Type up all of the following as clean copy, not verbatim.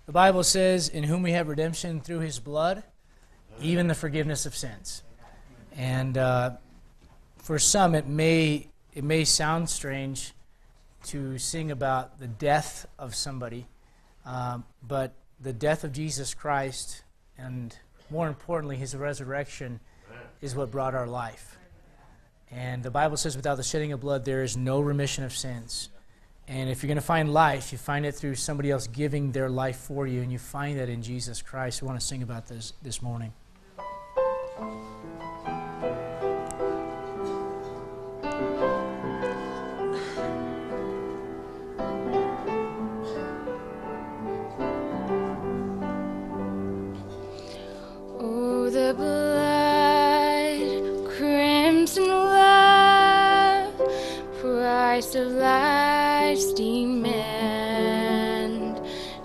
The Bible says, in whom we have redemption through his blood, even the forgiveness of sins. And for some, it may sound strange to sing about the death of somebody, but the death of Jesus Christ, and more importantly, his resurrection, is what brought our life. And the Bible says, without the shedding of blood, there is no remission of sins. And if you're going to find life, you find it through somebody else giving their life for you, and you find that in Jesus Christ. We want to sing about this morning. Oh, the blood, crimson love, price of life's demand,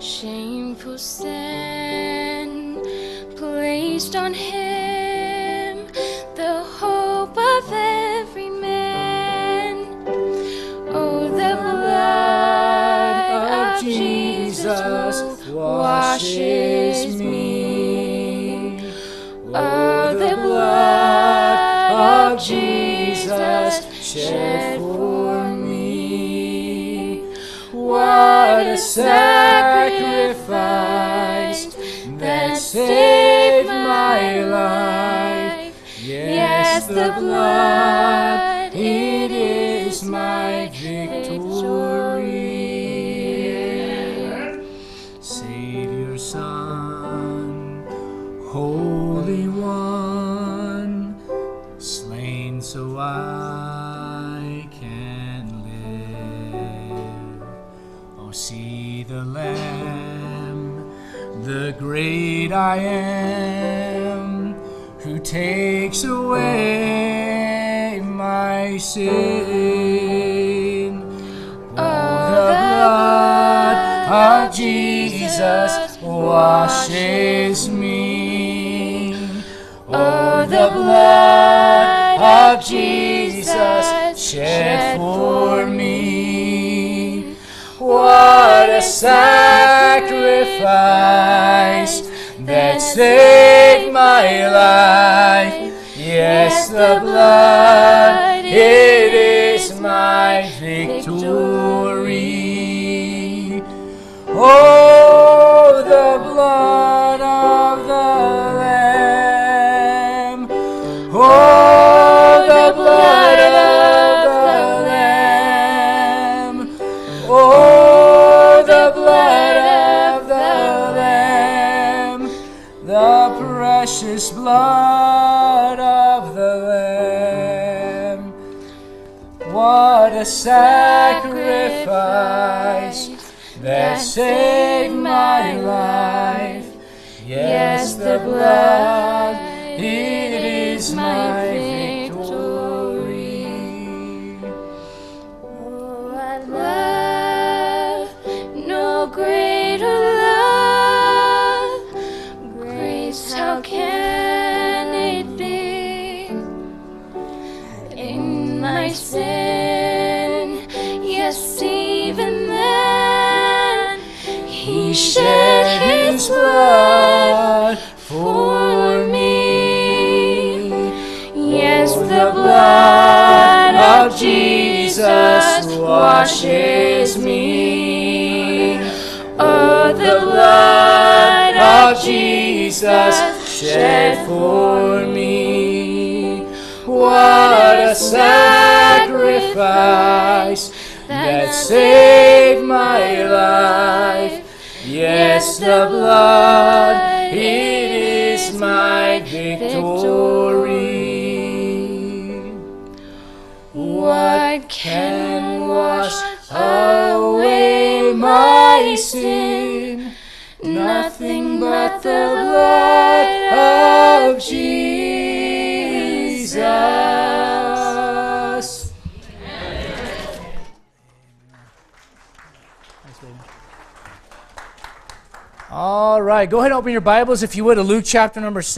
shameful sin placed on him, the hope of every man. Oh, the blood of Jesus washes me. Oh, the blood of Jesus shed for me. What a sacrifice that saved my life. Yes, the blood, it is my victory. Savior, Son, Holy One, slain so I can live. Oh, see the Lamb, the great I Am, who takes away my sin. Oh, the blood of Jesus washes me. Oh, the blood of Jesus shed for me. What a sacrifice that saved my life. Yes, the blood, it is my victory. Oh, the blood of the Lamb. Oh, the blood of the Lamb. Oh, the blood of the Lamb. The precious blood of the Lamb. What a sacrifice that saved my life. Yes, the blood, it is my victory. Oh, I love no greater love. Grace, how can it be? In my sin, yes, even then, he shed his blood for me. Yes, the blood of Jesus washes me. Oh, the blood of Jesus shed for me. What a sacrifice that saved my life. Yes, the blood, it is my victory. What can wash away my sin? Nothing but the blood of Jesus. All right, go ahead and open your Bibles, if you would, to Luke chapter number 7.